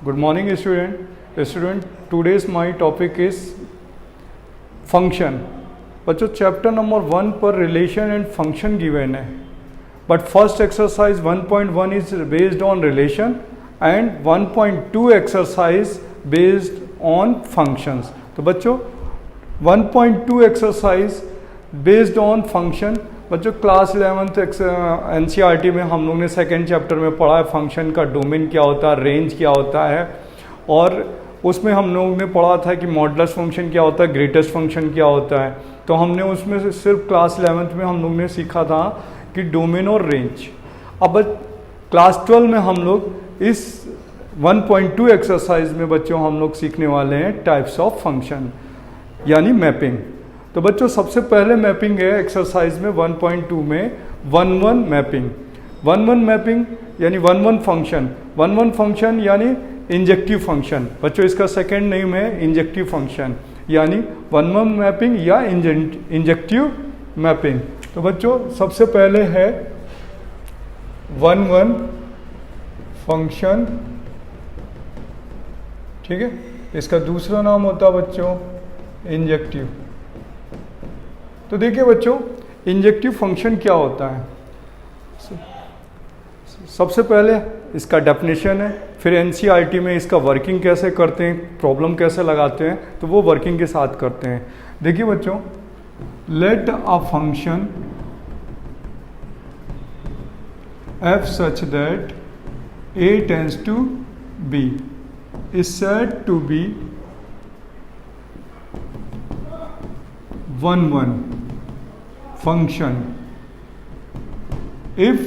Good morning, student. Today's my topic is function. बच्चों chapter number 1 पर relation and function given है, but first exercise 1.1 is based on relation and 1.2 exercise based on functions. तो बच्चों 1.2 exercise based on function. बच्चों class 11th NCERT में हम लोग ने सेकेंड चैप्टर में पढ़ा है फंक्शन का डोमेन क्या होता है, रेंज क्या होता है, और उसमें हम लोग ने पढ़ा था कि मॉडुलस फंक्शन क्या होता है, ग्रेटेस्ट फंक्शन क्या होता है. तो हमने उसमें से सिर्फ क्लास 11th में हम लोग ने सीखा था कि डोमेन और रेंज. अब क्लास 12 में हम लोग इस 1.2 एक्सरसाइज में बच्चों हम लोग सीखने वाले हैं टाइप्स ऑफ फंक्शन यानी मैपिंग. तो बच्चों सबसे पहले मैपिंग है एक्सरसाइज में 1.2 में 1-1 मैपिंग. 1-1 मैपिंग यानी 1-1 फंक्शन. 1-1 फंक्शन यानी इंजेक्टिव फंक्शन. बच्चों इसका सेकेंड नेम है इंजेक्टिव फंक्शन यानी 1-1 मैपिंग या इंजेक्टिव मैपिंग. तो बच्चों सबसे पहले है 1-1 फंक्शन, ठीक है. इसका दूसरा नाम होता है बच्चों इंजेक्टिव. तो देखिए बच्चों इंजेक्टिव फंक्शन क्या होता है. सबसे पहले इसका डेफिनेशन है, फिर NCERT में इसका वर्किंग कैसे करते हैं, प्रॉब्लम कैसे लगाते हैं, तो वो वर्किंग के साथ करते हैं. देखिए बच्चों, let a function f such that a tends to b is said to be 1-1 function if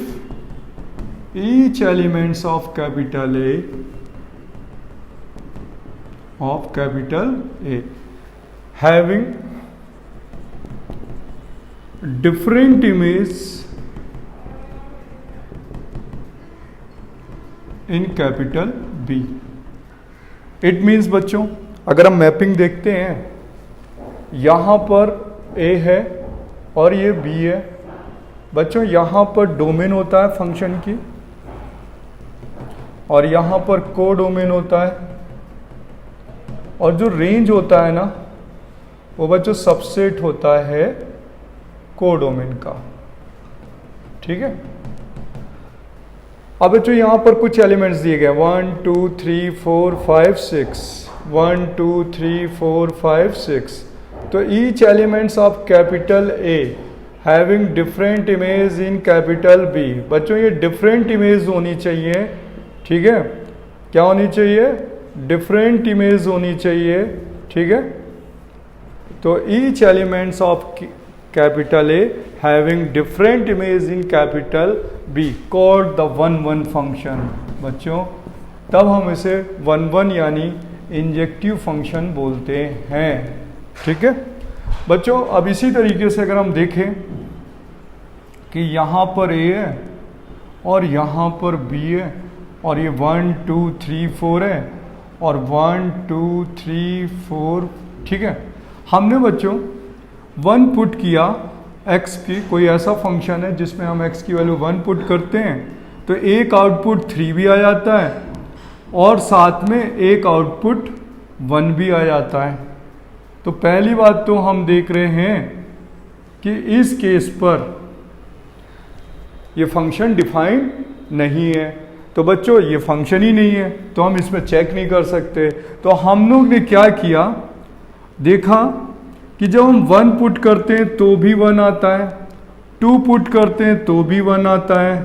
each elements of capital A having different image in capital B. It means बच्चों अगर हम मैपिंग देखते हैं, यहाँ पर A है और ये B है. बच्चों यहाँ पर डोमेन होता है फंक्शन की और यहाँ पर को डोमेन होता है, और जो रेंज होता है ना वो बच्चों सबसेट होता है को डोमेन का, ठीक है. अब बच्चों यहाँ पर कुछ एलिमेंट्स दिए गए 1 2 3 4 5 6 1 2 3 4 5 6. तो each elements of capital A having different image in capital B. बच्चों ये डिफरेंट इमेज होनी चाहिए, ठीक है. क्या होनी चाहिए? डिफरेंट इमेज होनी चाहिए, ठीक है. तो each elements of capital A having different image in capital B called the 1-1 function. बच्चों तब हम इसे 1-1 यानी इंजेक्टिव फंक्शन बोलते हैं, ठीक है. बच्चों अब इसी तरीके से अगर हम देखें कि यहाँ पर A है और यहाँ पर B है और ये 1 2 3 4 है और 1 2 3 4, ठीक है. हमने बच्चों 1 पुट किया x की, कोई ऐसा फंक्शन है जिसमें हम x की वैल्यू 1 पुट करते हैं तो एक आउटपुट 3 भी आ जाता है और साथ में एक आउटपुट 1 भी आ जाता है. तो पहली बात तो हम देख रहे हैं कि इस केस पर ये फंक्शन डिफाइन नहीं है. तो बच्चों ये फंक्शन ही नहीं है तो हम इसमें चेक नहीं कर सकते. तो हम लोग ने क्या किया, देखा कि जब हम 1 पुट करते हैं तो भी 1 आता है, 2 पुट करते हैं तो भी 1 आता है,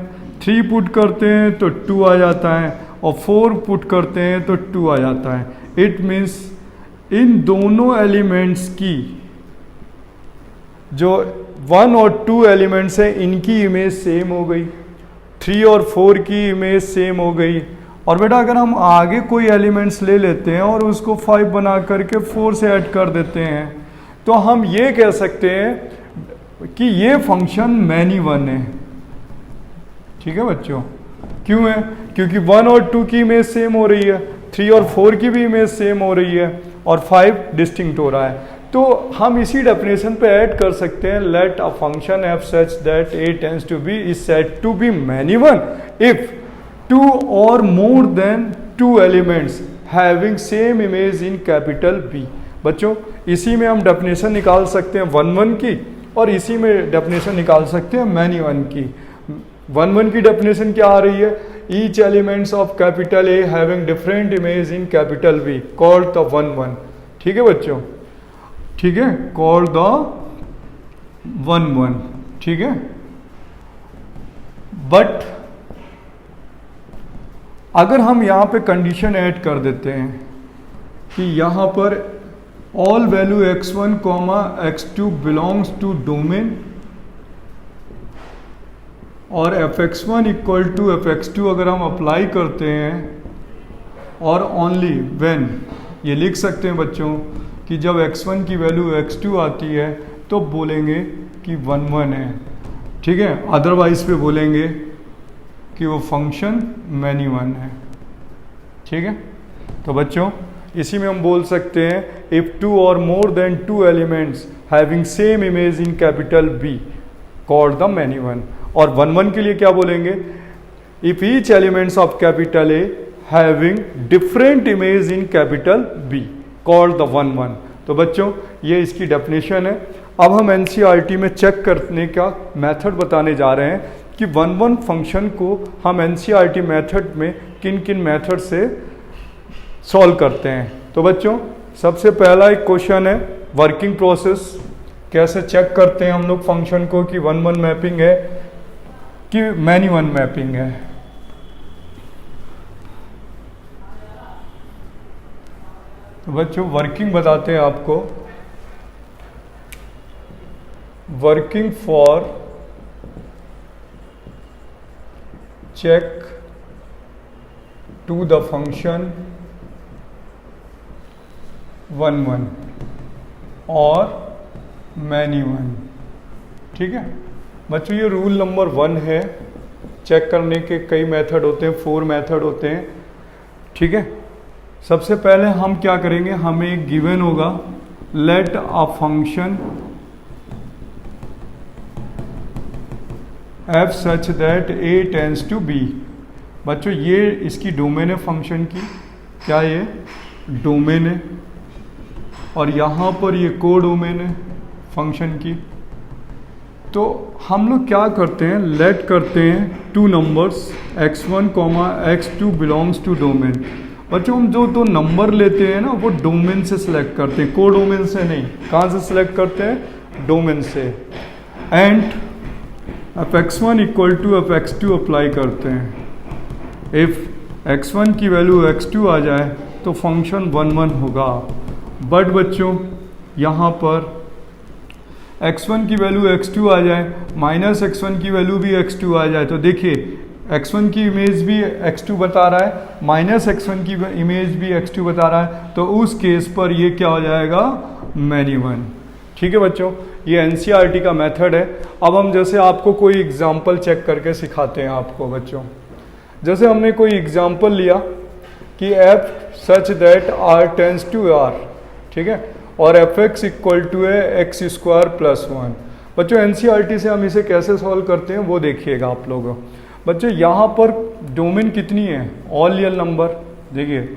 3 पुट करते हैं तो 2 आ जाता है और 4 पुट करते हैं तो 2 आ जाता है. इट मीन्स इन दोनों एलिमेंट्स की जो 1 और 2 एलिमेंट्स हैं इनकी इमेज सेम हो गई, 3 और 4 की इमेज सेम हो गई. और बेटा अगर हम आगे कोई एलिमेंट्स ले लेते हैं और उसको 5 बना करके 4 से ऐड कर देते हैं तो हम ये कह सकते हैं कि ये फंक्शन मैनी 1 है, ठीक है बच्चों. क्यों है? क्योंकि 1 और 2 की इमेज सेम हो रही है, 3 और 4 की भी इमेज सेम हो रही है और 5 डिस्टिंक्ट हो रहा है. तो हम इसी डेफिनेशन पे ऐड कर सकते हैं let a function f such that a tends to b is said to be many one if 2 or more than two elements having same image in capital B. बच्चों इसी में हम डेफिनेशन निकाल सकते हैं 1 की, और इसी में डेफिनेशन निकाल सकते हैं मैनी 1 की। 1 की डेफिनेशन क्या आ रही है? Each elements of capital A having different image in capital be called the 1 ठीक है बच्चों, ठीक है, कॉल्ड द 1 ठीक है। बट अगर हम यहाँ पे कंडीशन ऐड कर देते हैं कि यहाँ पर all value x1 x2 belongs to domain और fx1 इक्वल टू fx2 अगर हम अप्लाई करते हैं, और ओनली व्हेन, ये लिख सकते हैं बच्चों कि जब x1 की वैल्यू x2 आती है तो बोलेंगे कि 1 है, ठीक है, अदरवाइज पे बोलेंगे कि वो फंक्शन मैनी 1 है, ठीक है। तो बच्चों इसी में हम बोल सकते हैं इफ 2 और more than 2 elements having same image in capital be called the many 1। और 1 के लिए क्या बोलेंगे? If each elements of capital A having different image in capital be called the 1। तो बच्चों ये इसकी डेफिनेशन है। अब हम एनसीईआरटी में चेक करने का मेथड बताने जा रहे हैं कि 1 फंक्शन को हम एनसीईआरटी मेथड में किन किन मेथड से सॉल्व करते हैं। तो बच्चों सबसे पहला एक क्वेश्चन है वर्किंग प्रोसेस, कैसे चेक करते हैं हम लोग फंक्शन को कि 1 मैपिंग है कि मैनी 1 मैपिंग है। तो बच्चों वर्किंग बताते हैं आपको। Working for check to the function 1 और मैनी 1, ठीक है बच्चों। ये रूल नंबर 1 है। चेक करने के कई मेथड होते हैं, 4 मेथड होते हैं, ठीक है। सबसे पहले हम क्या करेंगे, हमें एक गिवन होगा let a function f such that a tends to b। बच्चों ये इसकी डोमेन है फंक्शन की, क्या ये डोमेन है, और यहाँ पर ये को डोमेन है फंक्शन की। तो हम लोग क्या करते हैं, लेट करते हैं 2 numbers x1 x2 belongs to domain. बच्चों हम जो 2 नंबर लेते हैं ना वो डोमेन से सिलेक्ट करते हैं, को डोमेन से नहीं। कहाँ से सिलेक्ट करते हैं? डोमेन से। And fx1 equal to fx2 apply करते हैं। इफ x1 की वैल्यू x2 आ जाए तो फंक्शन 1 होगा। बट बच्चों यहाँ पर x1 की वैल्यू x2 आ जाए, माइनस x1 की वैल्यू भी x2 आ जाए, तो देखिए x1 की इमेज भी x2 बता रहा है, माइनस x1 की इमेज भी x2 बता रहा है, तो उस केस पर ये क्या हो जाएगा? मैनी 1, ठीक है बच्चों। ये एनसीईआरटी का मेथड है। अब हम जैसे आपको कोई एग्जांपल चेक करके सिखाते हैं आपको बच्चों। जैसे हमने कोई एग्जांपल लिया कि f such that r tends to r, ठीक है, और fx इक्वल टू है x स्क्वायर प्लस 1। बच्चों एनसीईआरटी से हम इसे कैसे सॉल्व करते हैं वो देखिएगा आप लोग। बच्चों यहाँ पर डोमेन कितनी है? All real number. देखिए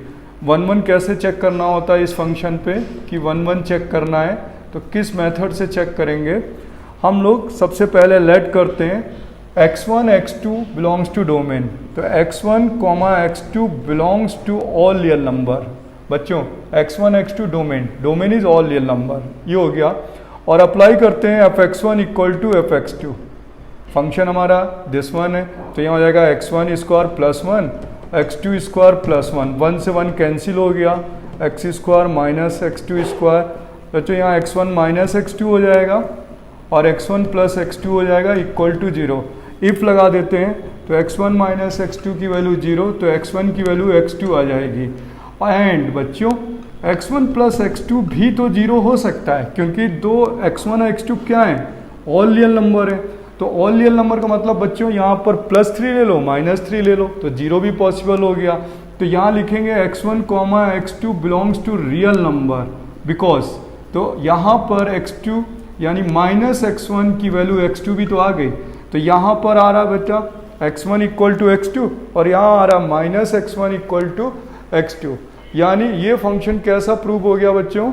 1 कैसे चेक करना होता है इस फंक्शन पे कि 1 चेक करना है तो किस मेथड से चेक करेंगे हम लोग? सबसे पहले लेट करते हैं x1 x2 belongs to domain, तो x1 x2 belongs to all real number. बच्चों x1 x2 domain, domain is all real number, ये हो गया। और अप्लाई करते हैं fx1 equal to fx2, function हमारा दिस 1 है, तो यहाँ हो जाएगा x1 square plus 1 x2 square plus 1, 1 से 1 कैंसिल हो गया, x square minus x2 square. बच्चों यहाँ x1 माइनस x2 हो जाएगा और x1 प्लस x2 हो जाएगा इक्वल टू 0। इफ लगा देते हैं तो x1 माइनस x2 की वैल्यू 0, तो x1 की वैल्यू x2 आ जाएगी। एंड बच्चों x1 प्लस x2 भी तो 0 हो सकता है क्योंकि दो x1 और x2 क्या है? ऑल रियल नंबर है। तो ऑल रियल नंबर का मतलब बच्चों यहाँ पर +3 ले लो, -3 ले लो, तो 0 भी पॉसिबल हो गया। तो यहाँ लिखेंगे x1 x2 belongs to real number because, तो यहाँ पर x2 यानी माइनस x1 की वैल्यू x2 भी तो आ गई, तो यहाँ पर आ रहा बेटा x1 इक्वल टू x2 और यहाँ आ रहा minus x1 equal to x2। यानी ये फंक्शन कैसा प्रूव हो गया बच्चों,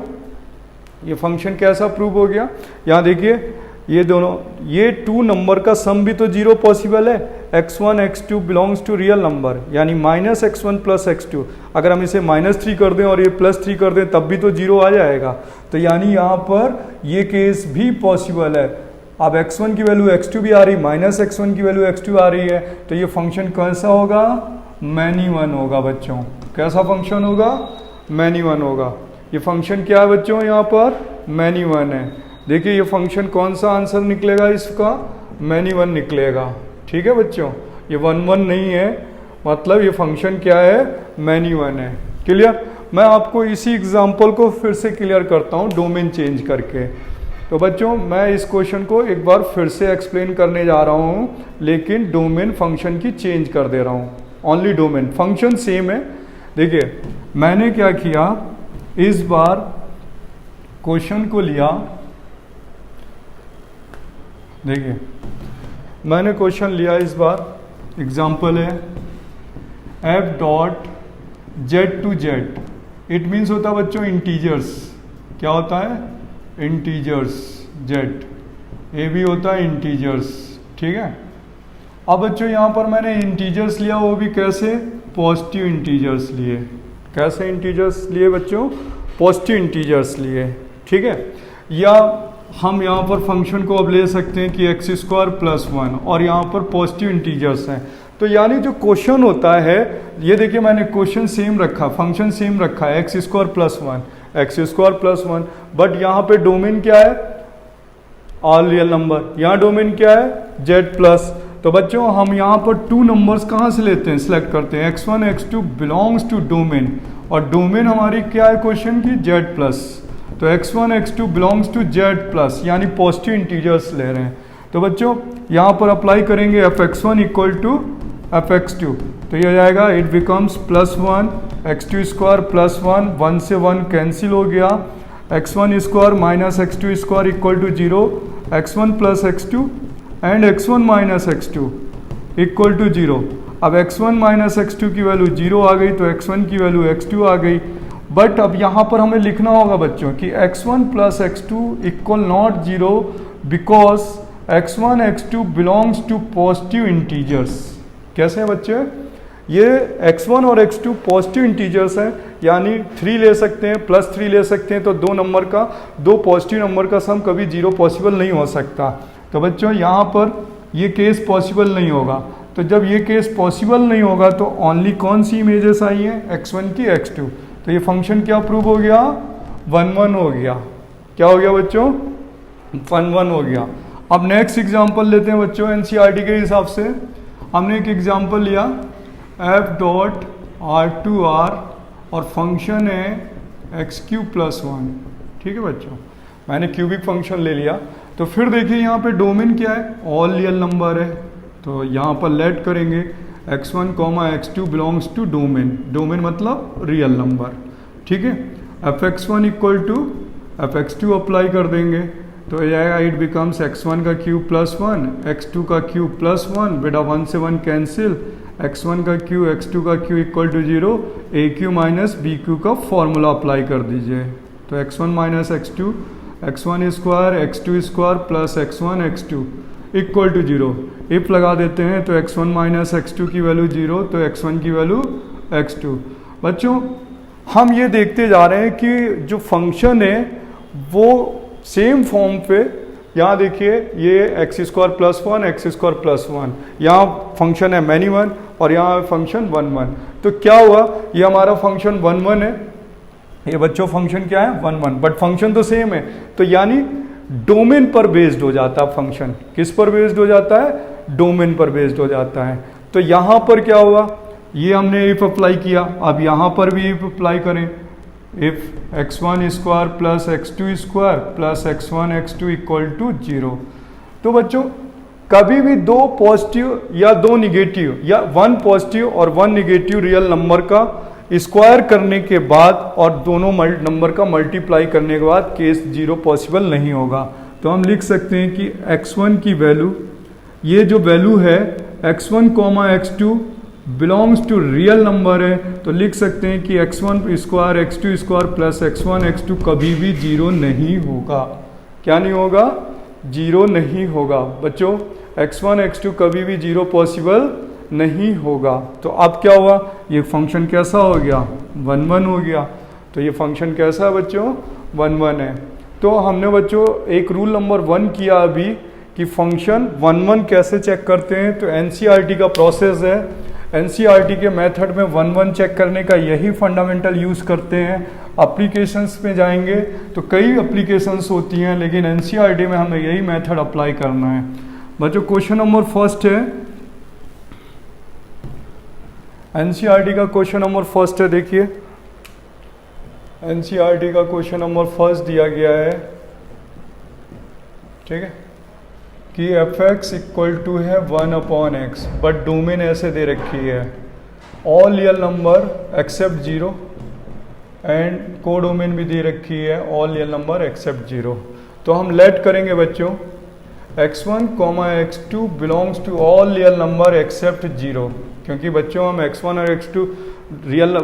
ये फंक्शन कैसा प्रूव हो गया, यहाँ देखिए ये दोनों, ये टू नंबर का सम भी तो जीरो पॉसिबल है, x1 x2 belongs to real number, यानी माइनस x1 प्लस x2। अगर हम इसे -3 कर दें और ये +3 कर दें तब भी तो जीरो आ जाएगा। तो यानी यहाँ पर ये केस भी पॉसिबल है। अब x1 की वैल्यू x2 भी आ रही, माइनस x1 की वैल्यू x2 आ रही है, तो ये फंक्शन कैसा होगा, मैनी वन होगा बच्चों। कैसा फंक्शन होगा, मैनी वन होगा। ये फंक्शन क्या है बच्चों, यहाँ पर मैनी वन है। देखिए ये फंक्शन कौन सा आंसर निकलेगा इसका, मैनी वन निकलेगा। ठीक है बच्चों, ये 1 1 नहीं है, मतलब ये फंक्शन क्या है, मैनी वन है। क्लियर। मैं आपको इसी एग्जांपल को फिर से क्लियर करता हूँ डोमेन चेंज करके। तो बच्चों मैं इस क्वेश्चन को एक बार फिर से एक्सप्लेन करने जा रहा हूँ, लेकिन डोमेन फंक्शन की चेंज कर दे रहा हूँ। ओनली डोमेन, फंक्शन सेम है। देखिए मैंने क्या किया, इस बार क्वेश्चन को लिया, देखिए मैंने क्वेश्चन लिया इस बार, एग्जाम्पल है f dot Z to Z. It means होता है बच्चों इंटीजर्स। क्या होता है, इंटीजर्स। जेड ए भी होता है इंटीजर्स। ठीक है। अब बच्चों यहाँ पर मैंने इंटीजर्स लिया, वो भी कैसे, पॉजिटिव इंटीजर्स लिए। कैसे इंटीजर्स लिए बच्चों, पॉजिटिव इंटीजर्स लिए। ठीक है। या हम यहाँ पर फंक्शन को अब ले सकते हैं कि x² + 1 और यहाँ पर पॉजिटिव इंटीजर्स हैं। तो यानी जो क्वेश्चन होता है, ये देखिए मैंने क्वेश्चन सेम रखा, फंक्शन सेम रखा है, x² + 1, बट यहाँ पे डोमेन क्या है, ऑल रियल नंबर। यहाँ डोमेन क्या है, z+। तो बच्चों हम यहाँ पर टू नंबर्स कहाँ से लेते हैं, सिलेक्ट करते हैं, x1 x2 belongs to domain, और डोमेन हमारी क्या है क्वेश्चन की, z+। तो x1 x2 belongs to z+, यानी पॉजिटिव इंटीजर्स ले रहे हैं। तो बच्चों यहाँ पर अप्लाई करेंगे fx1 इक्वल टू fx2, तो ये हो जाएगा, इट बिकम्स +1 x2² + 1, 1 से 1 कैंसिल हो गया, x1² minus x2² equal to 0, x1 + x2 and x1 minus x2 equal to 0। अब x1 माइनस x2 की वैल्यू 0 आ गई, तो x1 की वैल्यू x2 आ गई। बट अब यहाँ पर हमें लिखना होगा बच्चों कि x1 + x2 equal not 0 because x1 x2 belongs to positive integers. कैसे हैं बच्चे, ये x1 और x2 पॉजिटिव इंटीजर्स हैं, यानी 3 ले सकते हैं, +3 ले सकते हैं, तो दो पॉजिटिव नंबर का सम कभी 0 पॉसिबल नहीं हो सकता। तो बच्चों यहाँ पर ये केस पॉसिबल नहीं होगा। तो जब ये केस पॉसिबल नहीं होगा तो ओनली कौन सी इमेजेस आई हैं, x1 की x2। तो ये फंक्शन क्या प्रूव हो गया, 1 1 हो गया। क्या हो गया बच्चों, 1 1 हो गया। अब नेक्स्ट एग्जांपल लेते हैं बच्चों, एनसीईआरटी के हिसाब से हमने एक एग्जांपल लिया, f डॉट r2r और फंक्शन है x³ + 1। ठीक है बच्चों, मैंने क्यूबिक फंक्शन ले लिया। तो फिर देखिए यहाँ पे डोमेन क्या है, ऑल रियल नंबर है। तो यहाँ पर लेट करेंगे x1, x2 belongs to domain, domain मतलब रियल नंबर। ठीक है। fx1 equal to fx2 apply कर देंगे, तो ये आएगा, इट बिकम्स x1 का क्यूब + 1, x2 का क्यूब + 1, बेटा 1 से 1 कैंसिल, x1 का क्यूब x2 का cube equal to 0, a³ minus b³ का फॉर्मूला अप्लाई कर दीजिए। तो x1 minus x2, x1² x2² + x1 x2 equal to 0। If लगा देते हैं तो x1 माइनस x2 की वैल्यू 0, तो x1 की वैल्यू x2। बच्चों हम ये देखते जा रहे हैं कि जो फंक्शन है वो सेम फॉर्म पे, यहाँ देखिए ये x² + 1 x² + 1, यहाँ फंक्शन है मैनी वन और यहाँ फंक्शन 1 1। तो क्या हुआ, ये हमारा फंक्शन 1 1 है, ये बच्चों फंक्शन क्या है 1 1, बट फंक्शन तो सेम है। तो यानी डोमेन पर बेस्ड हो जाता है फंक्शन। किस पर बेस्ड हो जाता है, डोमेन पर बेस्ड हो जाता है। तो यहाँ पर क्या हुआ, ये हमने इफ अप्लाई किया, अब यहाँ पर भी इफ अप्लाई करें, if x1² + x2² + x1 x2 equal to 0। तो बच्चों कभी भी दो पॉजिटिव या दो निगेटिव या 1 पॉजिटिव और 1 निगेटिव रियल नंबर का स्क्वायर करने के बाद और दोनों नंबर का मल्टीप्लाई करने के बाद केस 0 पॉसिबल नहीं होगा। तो हम लिख सकते हैं कि x1 की वैल्यू, ये जो वैल्यू है x1 comma x2 belongs to real number है, तो लिख सकते हैं कि x1 square x2 square plus x1 x2 कभी भी जीरो नहीं होगा। क्या नहीं होगा? जीरो नहीं होगा बच्चों। x1 x2 कभी भी जीरो पॉसिबल नहीं होगा। तो अब क्या हुआ? ये फंक्शन कैसा हो गया? 1 1 हो गया। तो ये फंक्शन कैसा है बच्चों? 1 1 है। तो हमने बच्चों एक रूल नंबर 1 किया अभी कि फंक्शन 1 1 कैसे चेक करते हैं। तो एनसीईआरटी का प्रोसेस है, एनसीईआरटी के मेथड में 1 1 चेक करने का यही फंडामेंटल यूज़ करते हैं। एप्लीकेशंस में जाएंगे तो कई एप्लीकेशंस होती हैं, लेकिन एनसीईआरटी में हमें यही मेथड अप्लाई करना है बच्चों। क्वेश्चन नंबर फर्स्ट है, एनसीईआरटी का क्वेश्चन नंबर फर्स्ट है। देखिए एनसीईआरटी का क्वेश्चन नंबर फर्स्ट दिया गया है, ठीक है, कि एफ एक्स इक्वल टू है 1 अपॉन एक्स, बट डोमेन ऐसे दे रखी है all real number except zero, and को डोमेन भी दे रखी है all real number except zero. तो हम लेट करेंगे बच्चों x1 comma x2 belongs to all real number except zero, क्योंकि बच्चों हम x1 और x2 रियल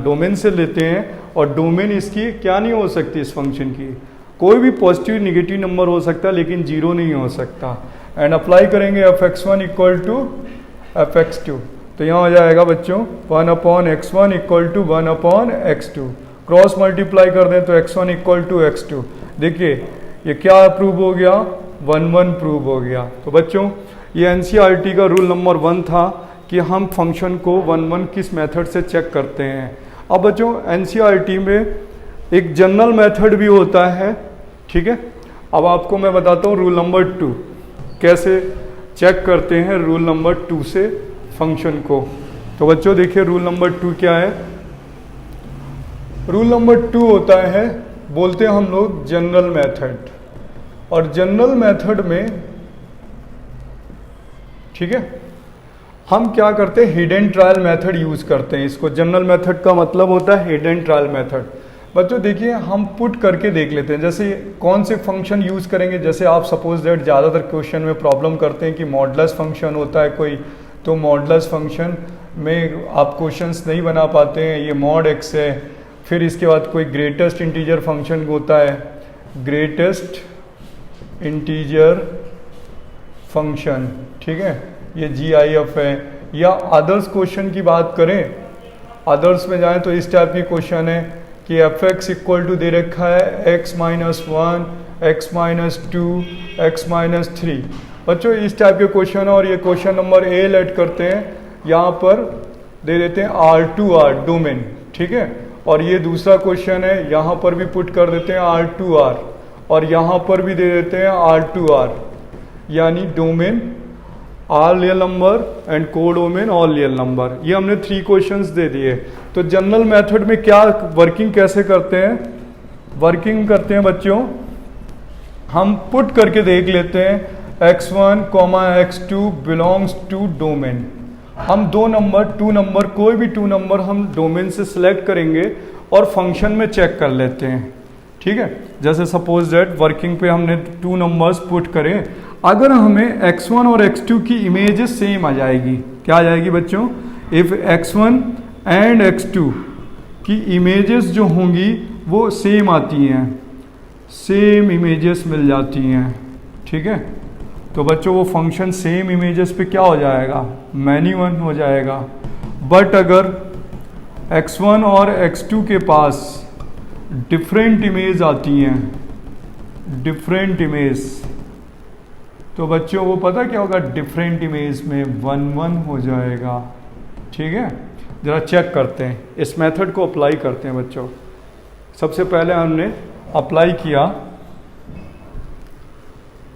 डोमेन से लेते हैं और डोमेन इसकी क्या नहीं हो सकती, इस फंक्शन की कोई भी पॉजिटिव निगेटिव नंबर हो सकता है लेकिन जीरो नहीं हो सकता। एंड अप्लाई करेंगे F x1 equal to F x2, तो यहाँ हो जाएगा बच्चों 1 upon x1 equal to 1 upon x2, cross multiply कर दें तो x1 इक्वल टू x2। देखिए ये क्या प्रूव हो गया? 1 1 प्रूव हो गया। तो बच्चों ये एनसीईआरटी का रूल नंबर 1 था कि हम फंक्शन को 1 1 किस मेथड से चेक करते हैं। अब बच्चों एनसीईआरटी में एक जनरल मेथड भी होता है, ठीक है। अब आपको मैं बताता हूँ रूल नंबर 2 कैसे चेक करते हैं, रूल नंबर 2 से फंक्शन को। तो बच्चों देखिए रूल नंबर 2 क्या है। रूल नंबर 2 होता है, बोलते हैं हम लोग जनरल मेथड, और जनरल मेथड में, ठीक है, हम क्या करते हैं हिडन ट्रायल मेथड यूज करते हैं। इसको जनरल मेथड का मतलब होता है हिडन ट्रायल मेथड। बच्चों देखिए हम पुट करके देख लेते हैं, जैसे कौन से फंक्शन यूज करेंगे। जैसे आप सपोज दैट ज़्यादातर क्वेश्चन में प्रॉब्लम करते हैं कि मॉडुलस फंक्शन होता है कोई, तो मॉडुलस फंक्शन में आप क्वेश्चंस नहीं बना पाते हैं। ये मॉड एक्स है, फिर इसके बाद कोई ग्रेटेस्ट इंटीजर फंक्शन होता है, ग्रेटेस्ट इंटीजर फंक्शन, ठीक है, ये GIF है। या अदर्स क्वेश्चन की बात करें, अदर्स में जाएं तो इस टाइप की क्वेश्चन है कि एफ एक्स इक्वल टू दे रखा है x minus 1, x minus 2, x minus 3। बच्चों इस टाइप के क्वेश्चन है, और ये क्वेश्चन नंबर A लेट करते हैं, यहाँ पर दे देते हैं R2R डोमेन, ठीक है, और ये दूसरा क्वेश्चन है, यहाँ पर भी पुट कर देते हैं R2R, और यहाँ पर भी दे देते हैं R2R, यानी domain all real number and को डोमेन ऑल रियल नंबर। ये हमने 3 क्वेश्चंस दे दिए। तो जनरल मेथड में क्या वर्किंग कैसे करते हैं? वर्किंग करते हैं बच्चों, हम पुट करके देख लेते हैं x1 comma x2 belongs to domain. हम 2 नंबर कोई भी 2 नंबर हम डोमेन से सिलेक्ट करेंगे और फंक्शन में चेक कर लेते हैं, ठीक है। जैसे सपोज दैट वर्किंग पे हमने 2 नंबर्स पुट करें, अगर हमें x1 और x2 की इमेजेस सेम आ जाएगी, क्या आ जाएगी बच्चों? इफ़ x1 एंड x2 की इमेजेस जो होंगी वो सेम आती हैं, सेम इमेजेस मिल जाती हैं, ठीक है, तो बच्चों वो फंक्शन सेम इमेजेस पे क्या हो जाएगा? मैनी वन हो जाएगा। बट अगर x1 और x2 के पास डिफरेंट इमेज आती हैं, डिफरेंट इमेज, तो बच्चों वो पता क्या होगा? डिफरेंट इमेज में 1 1 हो जाएगा, ठीक है। ज़रा चेक करते हैं, इस मेथड को अप्लाई करते हैं बच्चों। सबसे पहले हमने अप्लाई किया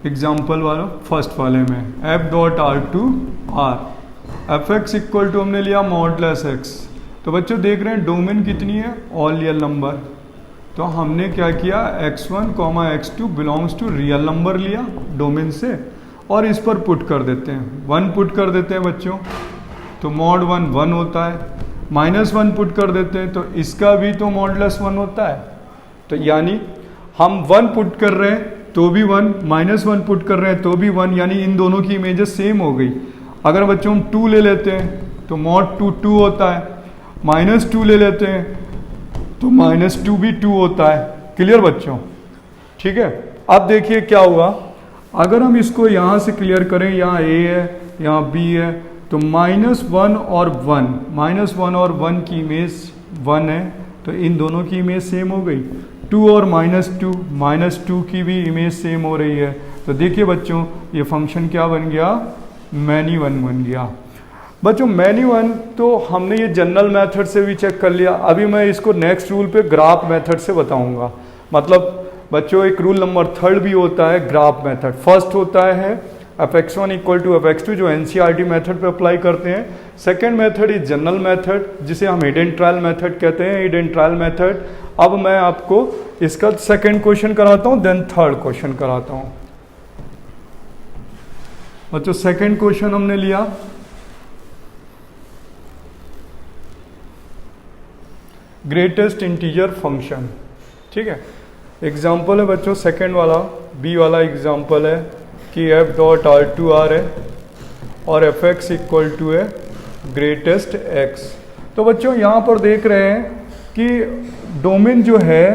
एग्जाम्पल वाला फर्स्ट वाले में f.r2r, F X equal to हमने लिया मॉडुलस x। तो बच्चों देख रहे हैं डोमेन कितनी है? All real number. तो हमने क्या किया? x1 comma x2 belongs to real number लिया डोमेन से, और इस पर पुट कर देते हैं, 1 पुट कर देते हैं बच्चों, तो मॉड 1 1 होता है। -1 पुट कर देते हैं तो इसका भी तो मॉडुलस 1 होता है। तो यानी हम 1 पुट कर रहे हैं तो भी 1, -1 पुट कर रहे हैं तो भी 1, यानी इन दोनों की इमेजेस सेम हो गई। अगर बच्चों हम 2 ले लेते हैं तो mod 2 2 होता है, -2 ले लेते हैं तो -2 भी 2 होता है। क्लियर बच्चों? ठीक है। अब देखिए क्या हुआ, अगर हम इसको यहाँ से क्लियर करें, यहाँ a है यहाँ b है, तो -1 और 1, -1 और 1 की इमेज 1 है, तो इन दोनों की इमेज सेम हो गई। 2 और -2 की भी इमेज सेम हो रही है। तो देखिए बच्चों ये फंक्शन क्या बन गया, मैनी वन बन गया। बच्चों मैनी वन तो हमने ये जनरल मेथड से भी चेक कर लिया। अभी मैं इसको नेक्स्ट रूल पे ग्राफ मेथड से बताऊंगा। मतलब बच्चों एक रूल नंबर 3 भी होता है ग्राफ मेथड। फर्स्ट होता है fx1 इक्वल टू fx2 जो एनसीईआरटी मेथड पे अप्लाई करते हैं। Second method is general method जिसे हम हिडन ट्रायल मेथड कहते हैं, हिडन ट्रायल मेथड। अब मैं आपको इसका सेकेंड क्वेश्चन कराता हूँ, देन थर्ड क्वेश्चन कराता हूँ। बच्चों सेकेंड क्वेश्चन हमने लिया, ग्रेटेस्ट इंटीजर फंक्शन। ठीक है, एग्जाम्पल है बच्चों सेकेंड वाला, बी वाला एग्जाम्पल है कि f.r2r है और fx इक्वल टू है ग्रेटेस्ट x। तो बच्चों यहाँ पर देख रहे हैं कि डोमेन जो है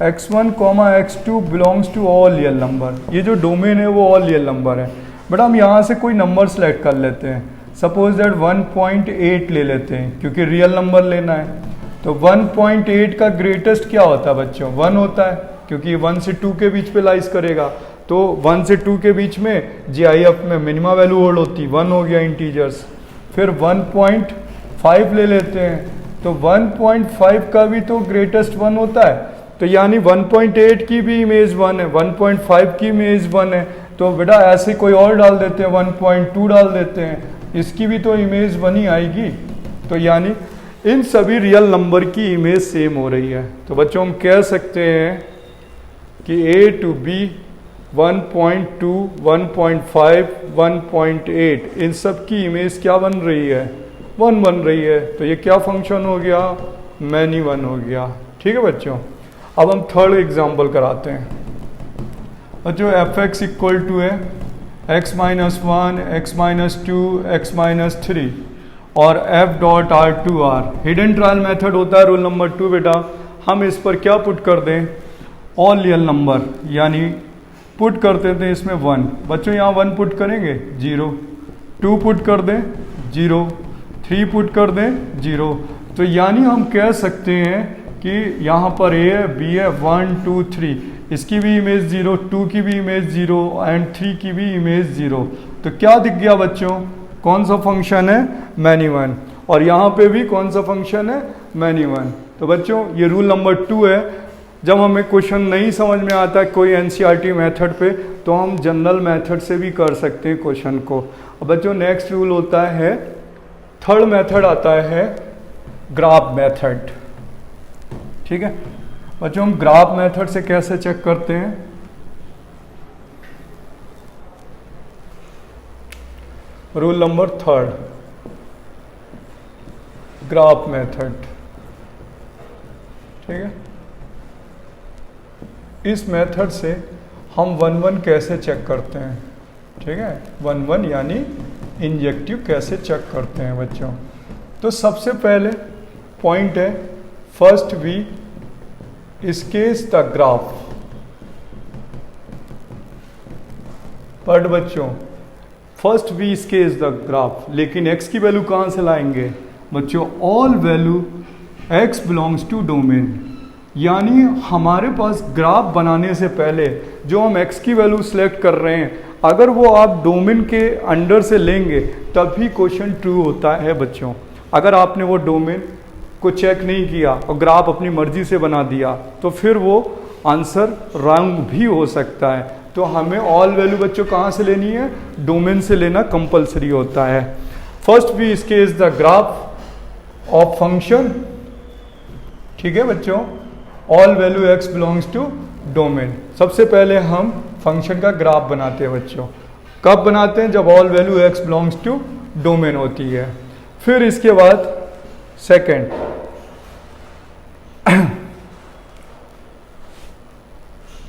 x1, x2 belongs to all real number. ये जो डोमेन है वो ऑल रियल नंबर है। बट हम यहाँ से कोई नंबर सेलेक्ट कर लेते हैं, सपोज दैट 1.8 ले लेते हैं क्योंकि रियल नंबर लेना है। तो 1.8 का ग्रेटेस्ट क्या होता है बच्चों, 1 होता है क्योंकि 1 से 2 के बीच पे लाइज करेगा। तो 1 से 2 के बीच में GIF में मिनिमा वैल्यू होल्ड होती, 1 हो गया इंटीजर्स। फिर 1.5 ले लेते हैं, तो 1.5 का भी तो ग्रेटेस्ट 1 होता है। तो यानी 1.8 की भी इमेज 1 है, 1.5 की इमेज 1 है। तो बेटा ऐसे कोई और डाल देते हैं, 1.2 डाल देते हैं, इसकी भी तो इमेज 1 ही आएगी। तो यानी इन सभी रियल नंबर की इमेज सेम हो रही है। तो बच्चों हम कह सकते हैं कि A to B 1.2, 1.5, 1.8 इन सब की इमेज क्या बन रही है, 1 बन रही है। तो ये क्या फंक्शन हो गया, मैनी वन हो गया। ठीक है बच्चों, अब हम थर्ड एग्जाम्पल कराते हैं। बच्चों fx इक्वल टू है x-1, x-2, x-3 और f.r2r। हिडन ट्रायल मेथड होता है रूल नंबर 2 बेटा। हम इस पर क्या पुट कर दें, ऑल रियल नंबर, यानी पुट करते थे इसमें 1। बच्चों यहाँ 1 पुट करेंगे 0, 2 पुट कर दें 0, 3 पुट कर दें 0। तो यानी हम कह सकते हैं कि यहाँ पर A है, B है, 1, 2, 3, इसकी भी इमेज 0, 2 की भी इमेज 0 एंड 3 की भी इमेज 0। तो क्या दिख गया बच्चों, कौन सा फंक्शन है, मैनी वन। और यहाँ पे भी कौन सा फंक्शन है, मैनी वन। तो बच्चों ये रूल नंबर 2 है। जब हमें क्वेश्चन नहीं समझ में आता कोई एनसीईआरटी मेथड पे, तो हम जनरल मेथड से भी कर सकते हैं क्वेश्चन को। अब बच्चों नेक्स्ट रूल होता है, थर्ड मेथड आता है ग्राफ मेथड। ठीक है बच्चों, हम ग्राफ मेथड से कैसे चेक करते हैं, रूल नंबर 3 ग्राफ मेथड। ठीक है, इस मेथड से हम 1 1 कैसे चेक करते हैं। ठीक है, 1 1 यानी इंजेक्टिव कैसे चेक करते हैं बच्चों। तो सबसे पहले पॉइंट है first we sketch the graph. But बच्चों first we sketch the graph, लेकिन x की वैल्यू कहाँ से लाएंगे बच्चों, all value x belongs to domain. यानी हमारे पास ग्राफ बनाने से पहले जो हम x की वैल्यू सिलेक्ट कर रहे हैं, अगर वो आप डोमेन के अंडर से लेंगे तभी क्वेश्चन ट्रू होता है बच्चों। अगर आपने वो डोमेन को चेक नहीं किया और ग्राफ अपनी मर्जी से बना दिया तो फिर वो आंसर रॉन्ग भी हो सकता है। तो हमें ऑल वैल्यू बच्चों कहाँ से लेनी है, डोमेन से लेना कंपलसरी होता है। First we sketch the graph of function. ठीक है बच्चों, all value x belongs to domain. सबसे पहले हम फंक्शन का ग्राफ बनाते हैं बच्चों। कब बनाते हैं, जब all value x belongs to domain होती है। फिर इसके बाद second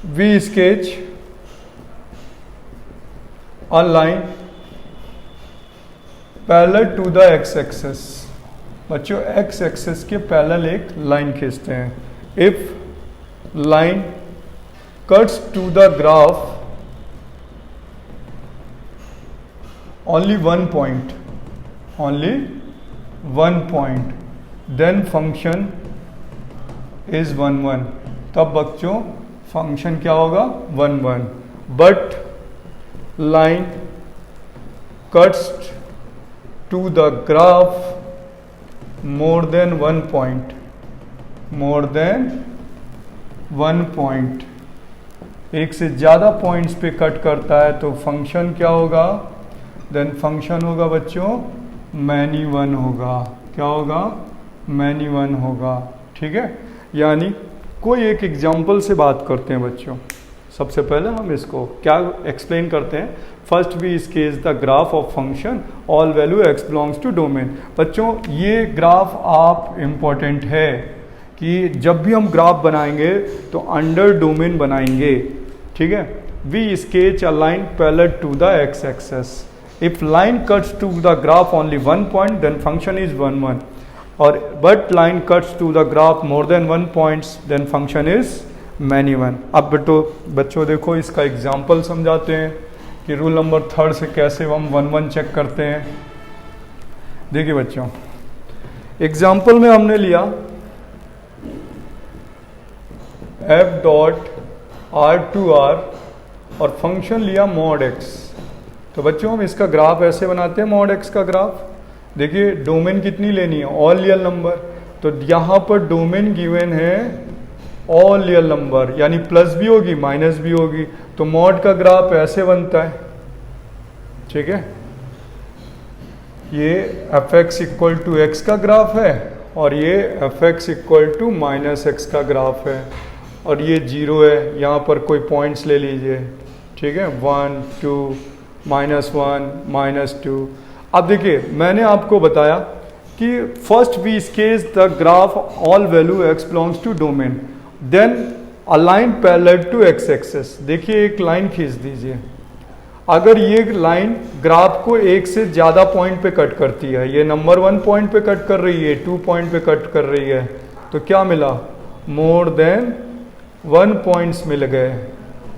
we sketch a line parallel to the X axes. बच्चों एक्स एक्सेस के पैरेलल एक लाइन खींचते हैं। If line cuts to the graph only one point, then function is 1 1। तब बच्चों फंक्शन क्या होगा 1 1। But line cuts to the graph more than 1 point, एक से ज़्यादा पॉइंट्स पे कट करता है तो फंक्शन क्या होगा, देन फंक्शन होगा बच्चों मैनी वन होगा। क्या होगा, मैनी वन होगा। ठीक है, यानी कोई एक एग्जाम्पल से बात करते हैं बच्चों। सबसे पहले हम इसको क्या एक्सप्लेन करते हैं। फर्स्ट वी इस case the graph of function all value X belongs to domain. बच्चों ये ग्राफ आप इम्पॉर्टेंट है कि जब भी हम ग्राफ बनाएंगे तो अंडर डोमेन बनाएंगे। ठीक है, we sketch a line parallel to the X axes. If line cuts to the graph only 1 point, then function is 1 1. Or but line cuts to the graph more than 1 points, then function is many 1. अब बच्चों देखो इसका example समझाते हैं कि rule number 3 से कैसे हम 1 1 चेक करते हैं। देखिए बच्चों, एग्जाम्पल में हमने लिया f dot r to r और फंक्शन लिया मॉड x। तो बच्चों हम इसका ग्राफ ऐसे बनाते हैं, मॉड एक्स का ग्राफ। देखिए डोमेन कितनी लेनी है, ऑल रियल नंबर। तो यहाँ पर डोमेन गिवन है ऑल रियल नंबर, यानी प्लस भी होगी माइनस भी होगी। तो मॉड का ग्राफ ऐसे बनता है। ठीक है, ये F X equal to X का ग्राफ है और ये F X equal to minus X का ग्राफ है और ये 0 है। यहाँ पर कोई पॉइंट्स ले लीजिए। ठीक है, 1 2 -1 -2। अब देखिए मैंने आपको बताया कि first we sketch the graph all value X belongs to domain, then a line parallel to X axes. देखिए एक लाइन खींच दीजिए। अगर ये लाइन ग्राफ को एक से ज़्यादा पॉइंट पे कट करती है, ये नंबर 1 पॉइंट पे कट कर रही है, 2 पॉइंट पे कट कर रही है, तो क्या मिला, मोर देन 1 पॉइंट्स मिल गए,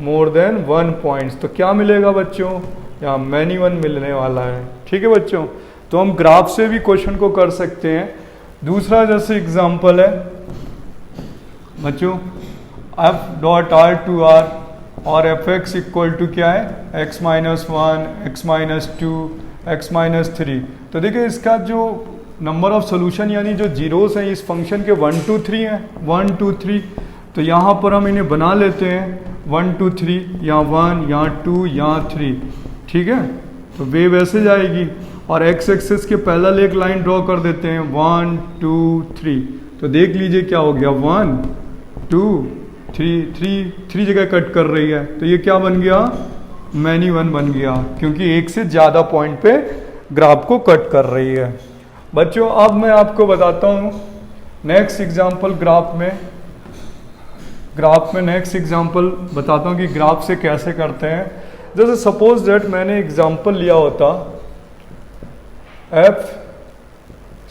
मोर देन 1 पॉइंट्स। तो क्या मिलेगा बच्चों, यहाँ मैनी 1 मिलने वाला है। ठीक है बच्चों, तो हम ग्राफ से भी क्वेश्चन को कर सकते हैं। दूसरा जैसे एग्जांपल है बच्चों f dot r to r और एफ एक्स इक्वल टू क्या है, x -1 x -2 x -3। तो देखिए इसका जो नंबर ऑफ सोल्यूशन यानी जो जीरोस हैं इस फंक्शन के 1 2 3 हैं, 1 2 3। तो यहाँ पर हम इन्हें बना लेते हैं 1 2 3, यहाँ 1 यहाँ 2 यहाँ 3। ठीक है, तो वेव ऐसे जाएगी और एक्स एक्सेस के पैरेलल एक लाइन ड्रॉ कर देते हैं 1 2 3। तो देख लीजिए क्या हो गया, 1 2 3 जगह कट कर रही है। तो ये क्या बन गया, मैनी 1 बन गया, क्योंकि एक से ज़्यादा पॉइंट पे ग्राफ को कट कर रही है। बच्चों अब मैं आपको बताता हूँ नेक्स्ट एग्जाम्पल ग्राफ में नेक्स्ट एग्जाम्पल बताता हूँ कि ग्राफ से कैसे करते हैं। जैसे सपोज दैट मैंने एग्जाम्पल लिया होता f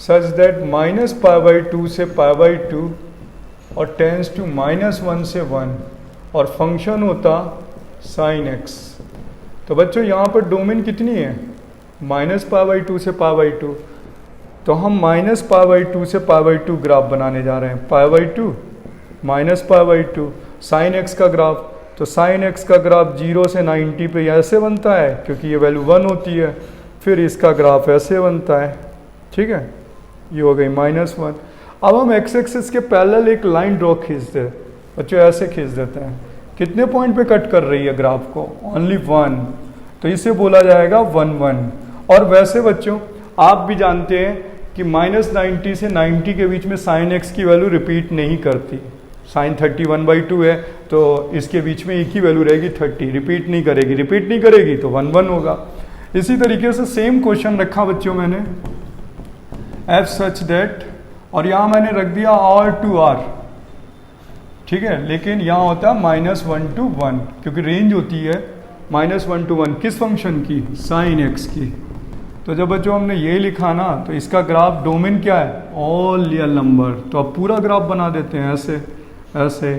सच दैट -π/2 से π/2 और टेंस टू -1 से 1 और फंक्शन होता sin x। तो बच्चों यहाँ पर डोमेन कितनी है, -π/2 से π/2। तो हम -π/2 से π/2 ग्राफ बनाने जा रहे हैं, π/2 -π/2 sin x का ग्राफ। तो sin x का ग्राफ 0 से 90 पे ऐसे बनता है क्योंकि ये वैल्यू 1 होती है। फिर इसका ग्राफ ऐसे बनता है। ठीक है, ये हो गई -1। अब हम x एक्सिस के पैरेलल एक लाइन ड्रॉ खींचते हैं बच्चों, ऐसे खींच देते हैं। कितने पॉइंट पे कट कर रही है ग्राफ को, ओनली 1। तो इसे बोला जाएगा 1 1। और वैसे बच्चों आप भी जानते हैं कि -90 से 90 के बीच में sin x की वैल्यू रिपीट नहीं करती। sin 30 1/2 है तो इसके बीच में एक ही वैल्यू रहेगी 30, रिपीट नहीं करेगी तो 1 1 होगा। इसी तरीके से सेम क्वेश्चन रखा बच्चों मैंने f सच दैट, और यहाँ मैंने रख दिया r टू r। ठीक है, लेकिन यहाँ होता है -1 to 1 क्योंकि रेंज होती है -1 to 1 किस फंक्शन की, sin x की। तो जब बच्चों हमने ये लिखा ना, तो इसका ग्राफ डोमेन क्या है, ऑल रियल नंबर। तो अब पूरा ग्राफ बना देते हैं, ऐसे ऐसे